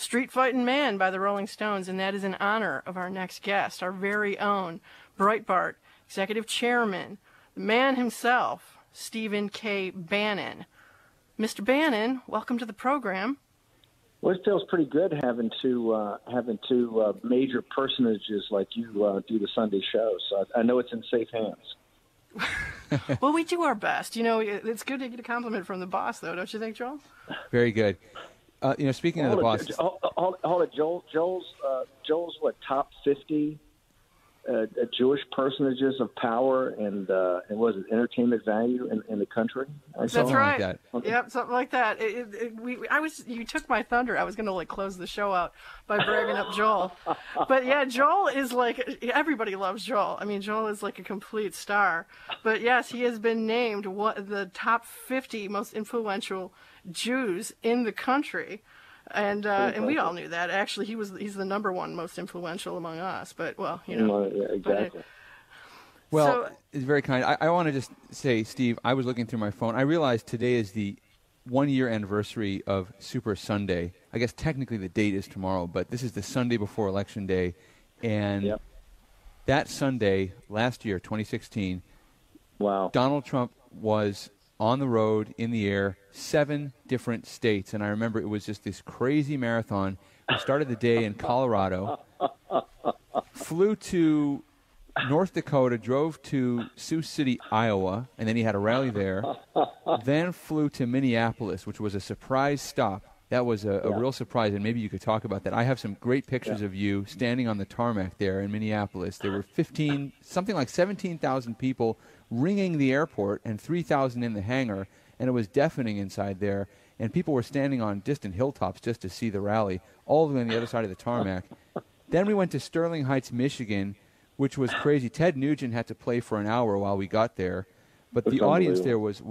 Street Fighting Man by the Rolling Stones, and that is in honor of our next guest, our very own Breitbart Executive Chairman, the man himself, Stephen K. Bannon. Mr. Bannon, welcome to the program. Well, it feels pretty good having two major personages like you do the Sunday show. So I know it's in safe hands. Well, we do our best. You know, it's good to get a compliment from the boss, though, don't you think, Joel? Very good. Speaking of the boss, hold it. Joel's what, top 50 Jewish personages of power and was it entertainment value in the country? That's right. Like that. Yep, something like that. You took my thunder. I was going to close the show out by bragging up Joel, but yeah, Joel is everybody loves Joel. I mean, Joel is like a complete star. But yes, he has been named the top 50 most influential Jews in the country. And we all knew that. Actually, he's the number one most influential among us. But, well, you know. Yeah, exactly. It's very kind. I want to just say, Steve, I was looking through my phone. I realized today is the 1-year anniversary of Super Sunday. I guess technically the date is tomorrow, but this is the Sunday before Election Day. And that Sunday, last year, 2016, Donald Trump was on the road, in the air, 7 different states. And I remember it was just this crazy marathon. We started the day in Colorado, flew to North Dakota, drove to Sioux City, Iowa, and then he had a rally there, then flew to Minneapolis, which was a surprise stop. That was a real surprise, and maybe you could talk about that. I have some great pictures of you standing on the tarmac there in Minneapolis. There were 17,000 people ringing the airport and 3,000 in the hangar, and it was deafening inside there, and people were standing on distant hilltops just to see the rally, all the way on the other side of the tarmac. Then we went to Sterling Heights, Michigan, which was crazy. Ted Nugent had to play for an hour while we got there, but the audience there was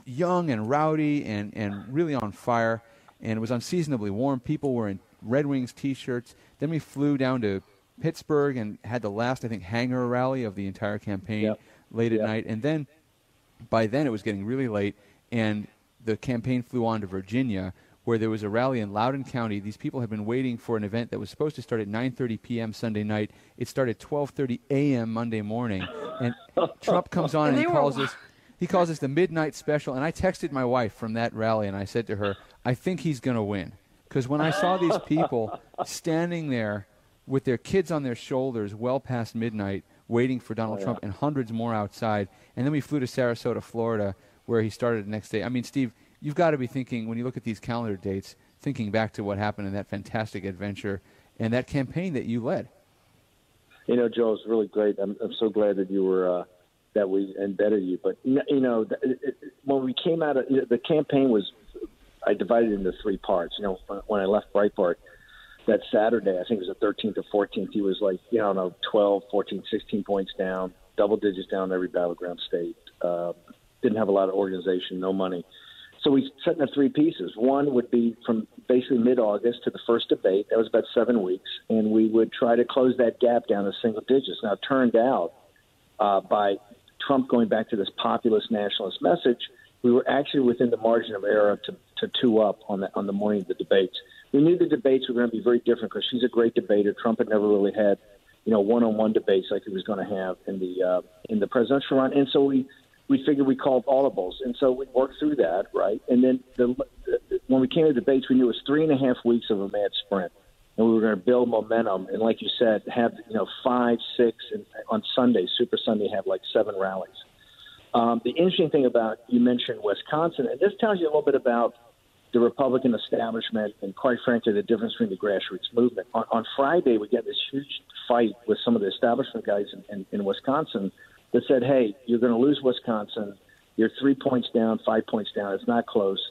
young and rowdy and really on fire, and it was unseasonably warm. People were in Red Wings T-shirts. Then we flew down to Pittsburgh and had the last, I think, hangar rally of the entire campaign late at night. And then by then it was getting really late, and the campaign flew on to Virginia, where there was a rally in Loudoun County. These people had been waiting for an event that was supposed to start at 9:30 p.m. Sunday night. It started 12:30 a.m. Monday morning. And Trump comes on and he calls us the midnight special. And I texted my wife from that rally, and I said to her, I think he's going to win. Because when I saw these people standing there with their kids on their shoulders well past midnight, waiting for Donald Trump, and hundreds more outside. And then we flew to Sarasota, Florida, where he started the next day. I mean, Steve, you've got to be thinking, when you look at these calendar dates, thinking back to what happened in that fantastic adventure and that campaign that you led. You know, Joe, it's really great. I'm so glad that you were that we embedded you. But, you know, when we came out of the campaign I divided it into 3 parts. You know, when I left Breitbart, that Saturday, I think it was the 13th or 14th, he was 12, 14, 16 points down, double digits down in every battleground state. Didn't have a lot of organization, no money. So we set into 3 pieces. One would be from basically mid-August to the first debate. That was about 7 weeks. And we would try to close that gap down to single digits. Now, it turned out by Trump going back to this populist nationalist message, we were actually within the margin of error to 2 up on the morning of the debates. We knew the debates were going to be very different because she's a great debater. Trump had never really had, one-on-one debates like he was going to have in the presidential run. And so we figured we called audibles. And so we worked through that, right? And then when we came to debates, we knew it was 3.5 weeks of a mad sprint. And we were going to build momentum. And like you said, have, 5, 6, and on Sunday, Super Sunday, have 7 rallies. The interesting thing about, you mentioned Wisconsin, and this tells you a little bit about the Republican establishment and, quite frankly, the difference between the grassroots movement. On Friday, we get this huge fight with some of the establishment guys in Wisconsin that said, hey, you're going to lose Wisconsin. You're 3 points down, 5 points down. It's not close.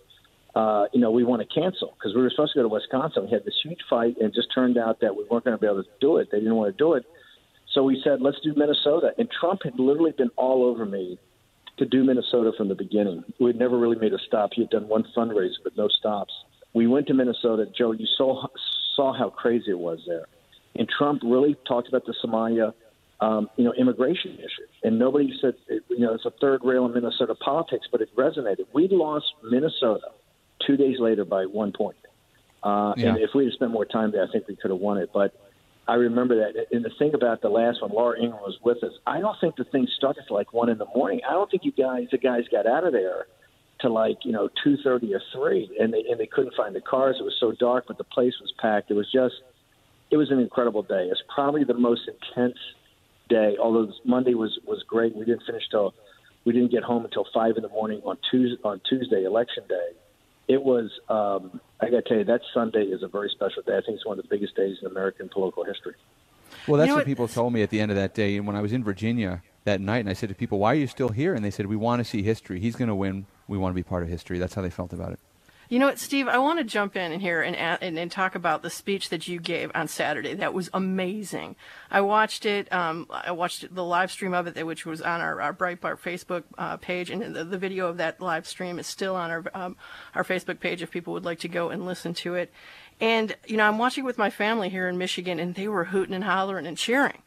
We want to cancel because we were supposed to go to Wisconsin. We had this huge fight, and it just turned out that we weren't going to be able to do it. They didn't want to do it. So we said, let's do Minnesota. And Trump had literally been all over me to do Minnesota from the beginning. We had never really made a stop. He had done one fundraiser, but no stops. We went to Minnesota. Joe, you saw how crazy it was there. And Trump really talked about the Somalia, immigration issue. And nobody said, it's a third rail in Minnesota politics, but it resonated. We lost Minnesota 2 days later by 1 point. And if we had spent more time there, I think we could have won it. But I remember that. And the thing about the last one, Laura Ingraham was with us. I don't think the thing started till like 1 a.m. I don't think the guys got out of there to 2:30 or 3, and they couldn't find the cars. It was so dark, but the place was packed. It was an incredible day. It's probably the most intense day. Although Monday was great, we didn't get home until 5 a.m. on Tuesday, election day. It was, I got to tell you, that Sunday is a very special day. I think it's one of the biggest days in American political history. Well, that's what people told me at the end of that day. And when I was in Virginia that night, and I said to people, why are you still here? And they said, we want to see history. He's going to win. We want to be part of history. That's how they felt about it. You know what, Steve? I want to jump in here and talk about the speech that you gave on Saturday. That was amazing. I watched it. I watched the live stream of it, which was on our Breitbart Facebook page, and the video of that live stream is still on our Facebook page if people would like to go and listen to it. And I'm watching with my family here in Michigan, and they were hooting and hollering and cheering.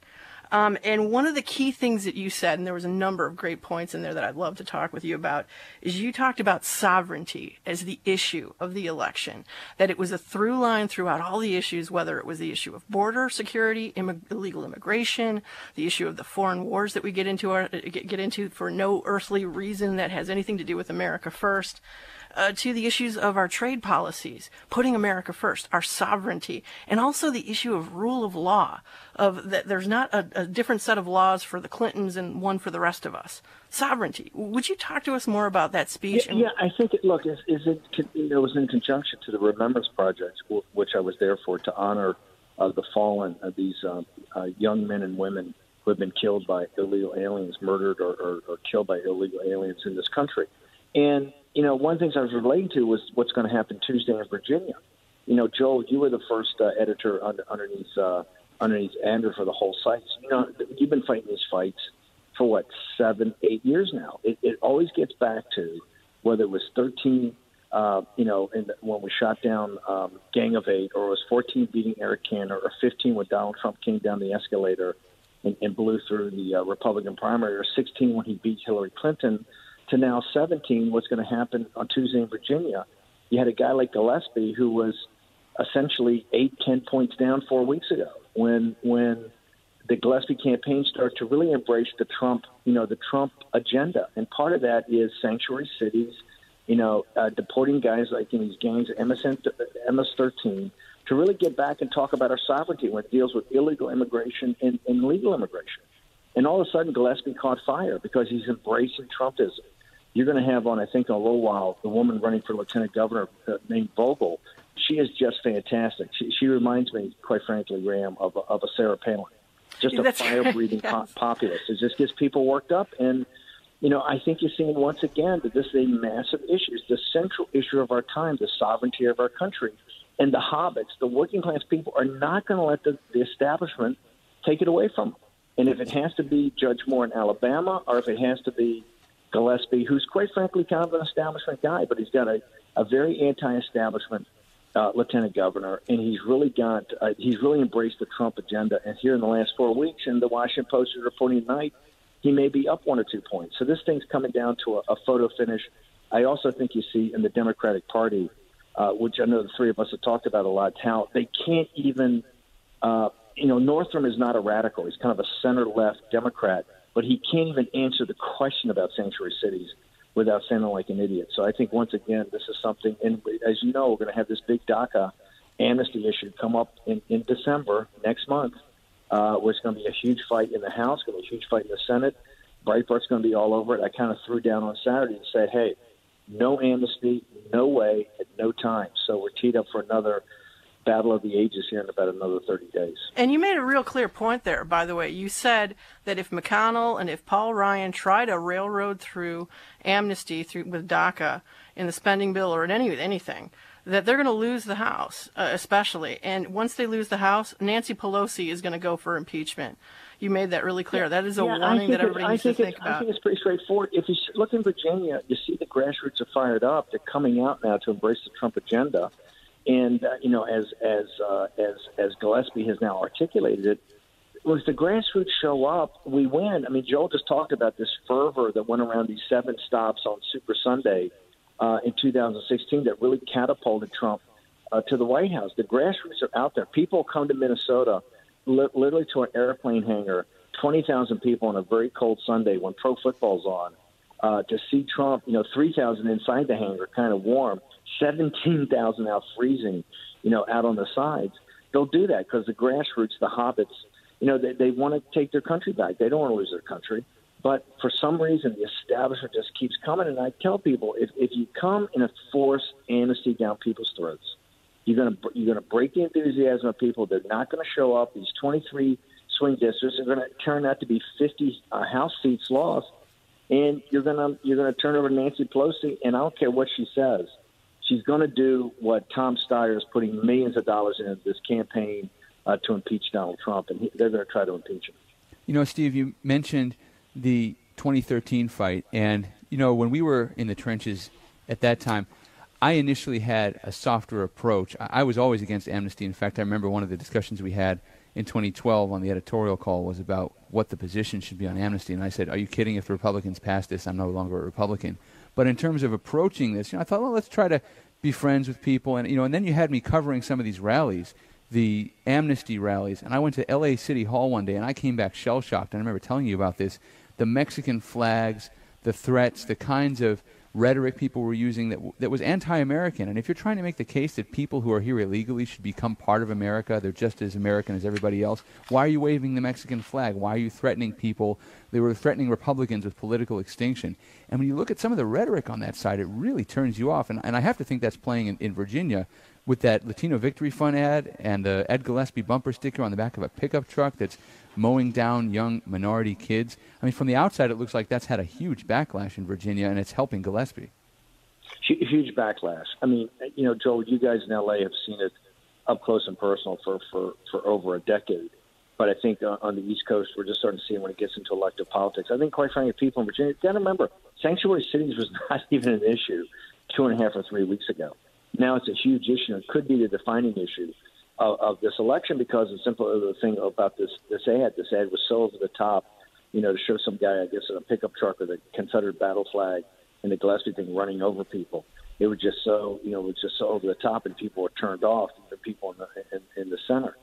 And one of the key things that you said, and there was a number of great points in there that I'd love to talk with you about, is you talked about sovereignty as the issue of the election, that it was a through line throughout all the issues, whether it was the issue of border security, illegal immigration, the issue of the foreign wars that we get into for no earthly reason that has anything to do with America first, to the issues of our trade policies, putting America first, our sovereignty, and also the issue of rule of law, of that there's not a different set of laws for the Clintons and one for the rest of us. Sovereignty. Would you talk to us more about that speech? Yeah, I think it was in conjunction to the Remembrance Project, which I was there for, to honor the fallen of these young men and women who have been killed by illegal aliens, murdered or killed by illegal aliens in this country. And one of the things I was relating to was what's going to happen Tuesday in Virginia. Joel, you were the first editor underneath Andrew for the whole site. You've been fighting these fights for 7, 8 years now. It always gets back to whether it was 13, when we shot down Gang of 8, or it was 14 beating Eric Cantor, or 15 when Donald Trump came down the escalator and blew through the Republican primary, or 16 when he beat Hillary Clinton, to now 17, what's going to happen on Tuesday in Virginia. You had a guy like Gillespie who was essentially 8-10 points down 4 weeks ago when the Gillespie campaign started to really embrace the Trump agenda. And part of that is sanctuary cities, deporting guys like in these gangs, MS-13, to really get back and talk about our sovereignty when it deals with illegal immigration and legal immigration. And all of a sudden, Gillespie caught fire because he's embracing Trumpism. You're going to have I think, in a little while, the woman running for lieutenant governor named Vogel. She is just fantastic. She reminds me, quite frankly, Graham, of a Sarah Palin. Just a fire-breathing populist. It just gets people worked up. And, I think you're seeing once again that this is a massive issue. It's the central issue of our time, the sovereignty of our country. And the hobbits, the working-class people, are not going to let the establishment take it away from them. And if it has to be Judge Moore in Alabama, or if it has to be Gillespie, who's quite frankly kind of an establishment guy, but he's got a very anti-establishment lieutenant governor, and he's really embraced the Trump agenda. And here in the last 4 weeks, and the Washington Post is reporting tonight, he may be up 1 or 2 points. So this thing's coming down to a photo finish. I also think you see in the Democratic Party, which I know the three of us have talked about a lot, how they can't even Northam is not a radical. He's kind of a center-left Democrat, but he can't even answer the question about sanctuary cities without sounding like an idiot. So I think, once again, this is something, and as you know, we're going to have this big DACA amnesty issue come up in December next month, where it's going to be a huge fight in the House, going to be a huge fight in the Senate. Breitbart's going to be all over it. I kind of threw down on Saturday and said, hey, no amnesty, no way, at no time. So we're teed up for another battle of the ages here in about another 30 days. And you made a real clear point there, by the way. You said that if McConnell and if Paul Ryan try to railroad through amnesty with DACA in the spending bill or in anything, that they're going to lose the House, especially. And once they lose the House, Nancy Pelosi is going to go for impeachment. You made that really clear. That is a warning that everybody needs to think about. I think it's pretty straightforward. If you look in Virginia, you see the grassroots are fired up. They're coming out now to embrace the Trump agenda. And as Gillespie has now articulated it, if the grassroots show up, we win. I mean, Joel just talked about this fervor that went around these 7 stops on Super Sunday in 2016 that really catapulted Trump to the White House. The grassroots are out there. People come to Minnesota, literally to an airplane hangar, 20,000 people on a very cold Sunday when pro football's on, to see Trump. 3,000 inside the hangar, kind of warm, 17,000 out freezing, out on the sides. They'll do that because the grassroots, the hobbits, they want to take their country back. They don't want to lose their country. But for some reason, the establishment just keeps coming. And I tell people, if you come and force amnesty down people's throats, you're gonna break the enthusiasm of people. They're not going to show up. These 23 swing districts are going to turn out to be 50 House seats lost, and you're gonna turn over to Nancy Pelosi. And I don't care what she says. She's going to do what Tom Steyer is putting millions of dollars into this campaign to impeach Donald Trump, and they're going to try to impeach him. Steve, you mentioned the 2013 fight, and, when we were in the trenches at that time, I initially had a softer approach. I was always against amnesty. In fact, I remember one of the discussions we had in 2012 on the editorial call was about what the position should be on amnesty, and I said, are you kidding? If the Republicans pass this, I'm no longer a Republican. But in terms of approaching this, I thought, well, let's try to be friends with people. And, and then you had me covering some of these rallies, the amnesty rallies. And I went to L.A. City Hall one day, and I came back shell-shocked. And I remember telling you about this. The Mexican flags, the threats, the kinds of rhetoric people were using that was anti-American. And if you're trying to make the case that people who are here illegally should become part of America, they're just as American as everybody else, why are you waving the Mexican flag? Why are you threatening people? They were threatening Republicans with political extinction. And when you look at some of the rhetoric on that side, it really turns you off. And I have to think that's playing in Virginia with that Latino Victory Fund ad and the Ed Gillespie bumper sticker on the back of a pickup truck that's mowing down young minority kids. I mean, from the outside, it looks like that's had a huge backlash in Virginia, and it's helping Gillespie. Huge backlash. I mean, Joel, you guys in L.A. have seen it up close and personal for over a decade. But I think on the East Coast, we're just starting to see it when it gets into elective politics. I think, quite frankly, people in Virginia, you got to remember, sanctuary cities was not even an issue 2.5 or 3 weeks ago. Now it's a huge issue. It could be the defining issue of this election because the simple thing about this ad. This ad was so over the top, to show some guy, I guess, in a pickup truck with a Confederate battle flag and the Gillespie thing running over people. It was just so, over the top, and people were turned off. The people in the center.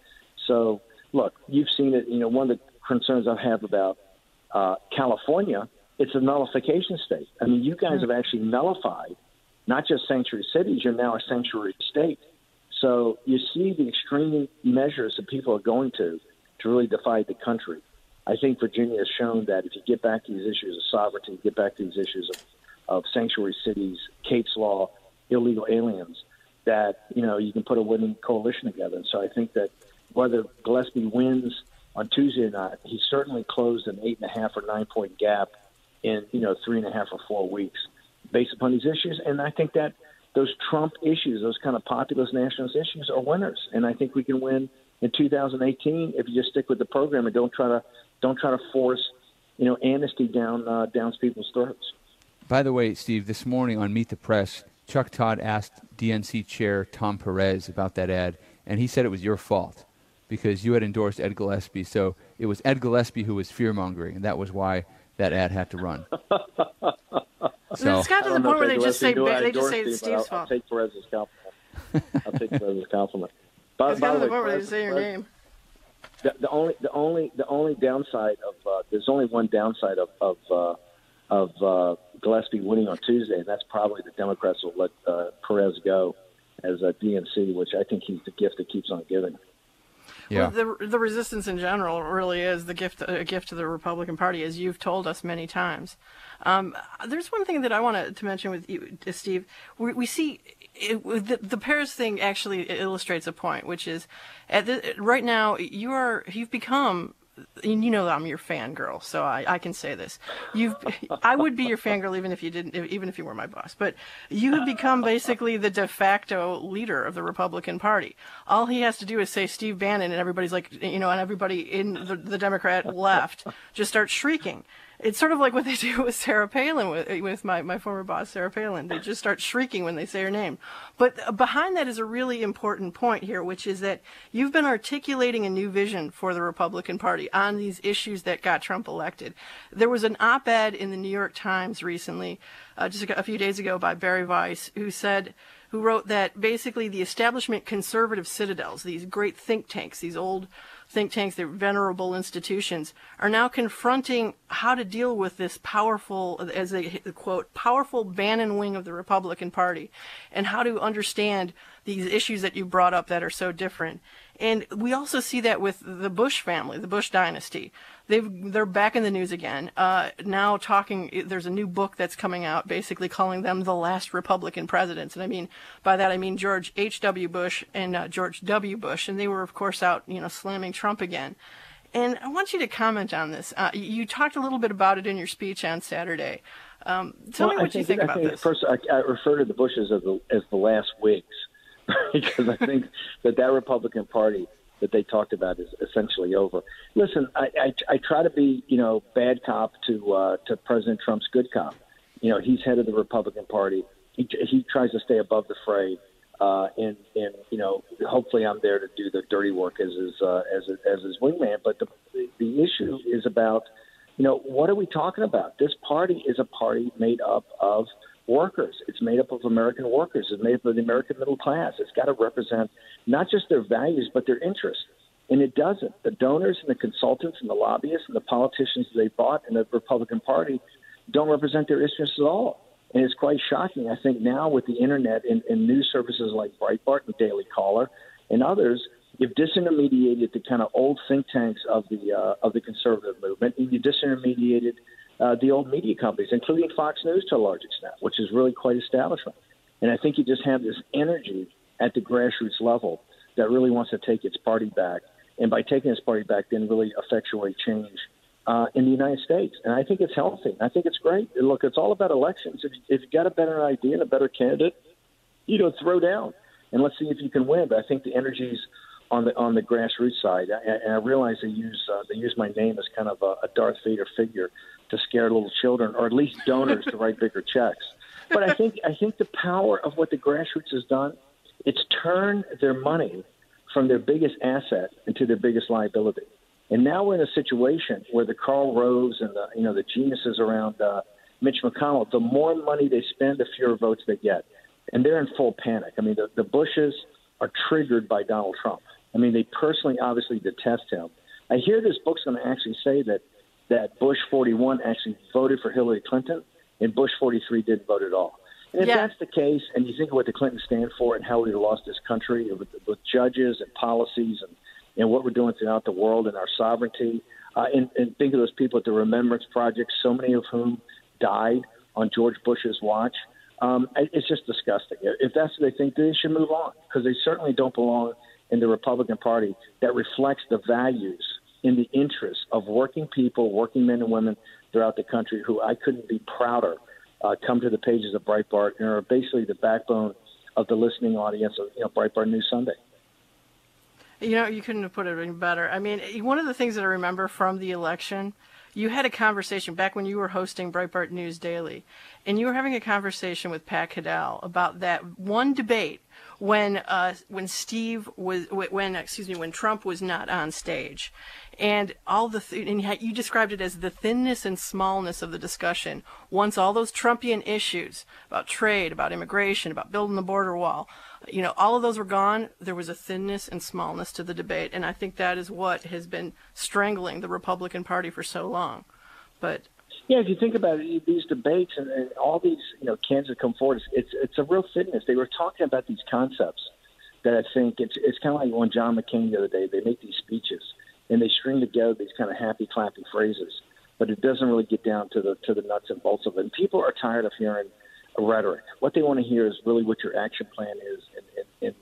So, look, you've seen it. One of the concerns I have about California, it's a nullification state. I mean, you guys have actually nullified not just sanctuary cities. You're now a sanctuary state. So you see the extreme measures that people are going to really divide the country. I think Virginia has shown that if you get back to these issues of sovereignty, get back to these issues of sanctuary cities, Kate's Law, illegal aliens, that, you can put a winning coalition together. And so I think that whether Gillespie wins on Tuesday or not, he certainly closed an 8.5 or 9 point gap in, 3.5 or 4 weeks based upon these issues. And I think that those Trump issues, those kind of populist nationalist issues are winners. And I think we can win in 2018 if you just stick with the program and don't try to force, amnesty down people's throats. By the way, Steve, this morning on Meet the Press, Chuck Todd asked DNC Chair Tom Perez about that ad, and he said it was your fault because you had endorsed Ed Gillespie. So it was Ed Gillespie who was fear-mongering, and that was why that ad had to run. So it's got to the point where they just say it's Steve's fault. I'll take Perez's compliment. It's got to the point where they just say your name. The only downside of there's only one downside of Gillespie winning on Tuesday, and that's probably the Democrats will let Perez go as a DNC, which I think he's the gift that keeps on giving. Yeah. Well, the resistance in general really is a gift to the Republican Party, as you've told us many times. There's one thing that I wanted to mention with you, Steve. We see the Paris thing actually illustrates a point, which is right now you've become. And I'm your fangirl, so I can say this. I would be your fangirl even if you were my boss. But you have become basically the de facto leader of the Republican Party. All he has to do is say Steve Bannon, and everybody's like, and everybody in the Democrat left just starts shrieking. It's sort of like what they do with Sarah Palin, with my former boss, Sarah Palin. They just start shrieking when they say her name. But behind that is a really important point here, which is that you've been articulating a new vision for the Republican Party on these issues that got Trump elected. There was an op-ed in the New York Times recently, just a few days ago, by Barry Weiss, who said who wrote that basically the establishment conservative citadels, these great think tanks, these old think tanks, they're venerable institutions, are now confronting how to deal with this powerful, as they quote, powerful Bannon wing of the Republican Party, and how to understand these issues that you brought up that are so different. And we also see that with the Bush family, the Bush dynasty. They're back in the news again, now talking, there's a new book that's coming out basically calling them the last Republican presidents. And by that I mean George H.W. Bush and George W. Bush. And they were, of course, out, slamming Trump again. And I want you to comment on this. You talked a little bit about it in your speech on Saturday. Tell me what you think about this. First, I refer to the Bushes as the last Whigs, because I think that Republican Party that they talked about is essentially over. Listen, I try to be, bad cop to President Trump's good cop. He's head of the Republican Party. He tries to stay above the fray, and hopefully I'm there to do the dirty work as his wingman. But the issue is about, what are we talking about? This party is a party made up of workers. It's made up of American workers. It's made up of the American middle class. It's got to represent not just their values, but their interests. And it doesn't. The donors and the consultants and the lobbyists and the politicians they bought in the Republican Party don't represent their interests at all. And it's quite shocking. I think now with the Internet and news services like Breitbart and Daily Caller and others, you've disintermediated the kind of old think tanks of the conservative movement, and you disintermediated the old media companies, including Fox News to a large extent, which is really quite establishment. And I think you just have this energy at the grassroots level that really wants to take its party back, and by taking its party back, then really effectuate change in the United States. And I think it's healthy. I think it's great. And look, it's all about elections. If you've got a better idea and a better candidate, throw down, and let's see if you can win. But I think the energy's on the grassroots side, and I realize they use my name as kind of a Darth Vader figure to scare little children, or at least donors to write bigger checks. But I think the power of what the grassroots has done, it's turned their money from their biggest asset into their biggest liability. And now we're in a situation where the Karl Roves and the geniuses around Mitch McConnell, the more money they spend, the fewer votes they get, and they're in full panic. The Bushes are triggered by Donald Trump. They personally, obviously detest him. I hear this book's going to actually say that Bush 41 actually voted for Hillary Clinton, and Bush 43 didn't vote at all. And if that's the case, and you think of what the Clintons stand for and how we lost this country with judges and policies and what we're doing throughout the world and our sovereignty, and think of those people at the Remembrance Project, so many of whom died on George Bush's watch, it's just disgusting. If that's what they think, they should move on, because they certainly don't belong in the Republican Party that reflects the values in the interests of working people, working men and women throughout the country, who I couldn't be prouder come to the pages of Breitbart and are basically the backbone of the listening audience of Breitbart News Sunday. You couldn't have put it any better. One of the things that I remember from the election, you had a conversation back when you were hosting Breitbart News Daily, and you were having a conversation with Pat Caddell about that one debate when Trump was not on stage, and and you described it as the thinness and smallness of the discussion. Once all those Trumpian issues about trade, about immigration, about building the border wall, all of those were gone, there was a thinness and smallness to the debate, and I think that is what has been strangling the Republican Party for so long. But yeah, if you think about it, these debates and all these candidates that come forward, it's a real thinness. They were talking about these concepts that I think it's kind of like when John McCain the other day, they make these speeches and they string together these kind of happy clappy phrases, but it doesn't really get down to the nuts and bolts of it. And people are tired of hearing rhetoric. What they want to hear is really what your action plan is and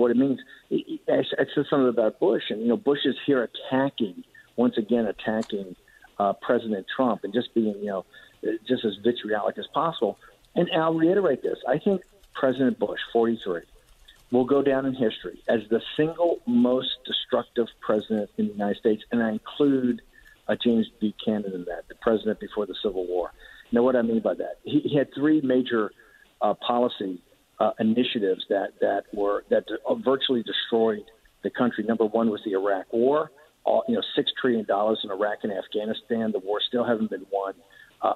what it means. I said something about Bush, and Bush is here once again attacking President Trump and just being just as vitriolic as possible. And I'll reiterate this: I think President Bush 43 will go down in history as the single most destructive president in the United States, and I include James Buchanan in that, the president before the Civil War. Now, what I mean by that, he had three major policy initiatives that virtually destroyed the country. Number one was the Iraq War. $6 trillion in Iraq and Afghanistan. The war still haven't been won.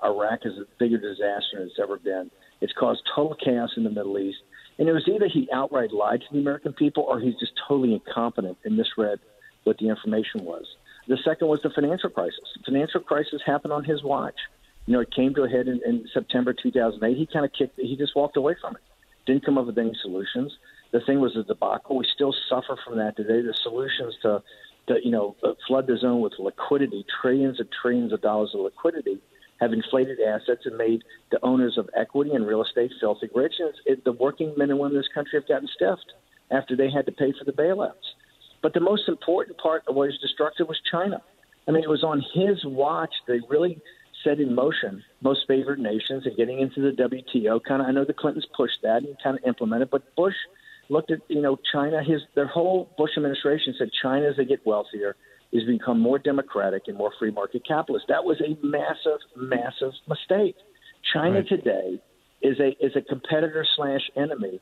Iraq is a bigger disaster than it's ever been. It's caused total chaos in the Middle East. And it was either he outright lied to the American people or he's just totally incompetent and misread what the information was. The second was the financial crisis. The financial crisis happened on his watch. It came to a head in September 2008. He kind of he just walked away from it. Didn't come up with any solutions. The thing was a debacle. We still suffer from that today. The solutions to flood the zone with liquidity, trillions of dollars of liquidity, have inflated assets and made the owners of equity and real estate filthy rich. And the working men and women in this country have gotten stiffed after they had to pay for the bailouts. But the most important part of what is destructive was China. I mean, it was on his watch they really set in motion most favored nations and getting into the WTO. I know the Clintons pushed that and kind of implemented, but Bush looked at, China. Their whole Bush administration said China, as they get wealthier, is become more democratic and more free market capitalist. That was a massive, massive mistake. China Right. today is a competitor / enemy.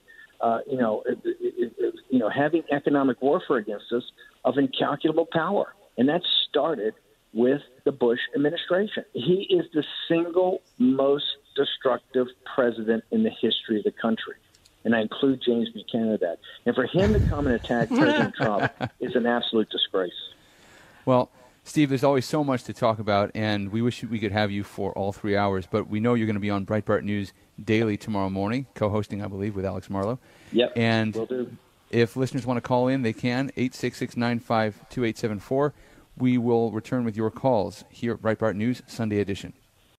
Having economic warfare against us of incalculable power, and that started with the Bush administration. He is the single most destructive president in the history of the country. And I include James Buchanan in that. And for him to come and attack President Trump is an absolute disgrace. Well, Steve, there's always so much to talk about, and we wish we could have you for all 3 hours, but we know you're going to be on Breitbart News daily tomorrow morning, co-hosting, I believe, with Alex Marlowe. Yep, and will do. If listeners want to call in, they can, 866-95-2874. We will return with your calls here at Breitbart News, Sunday edition.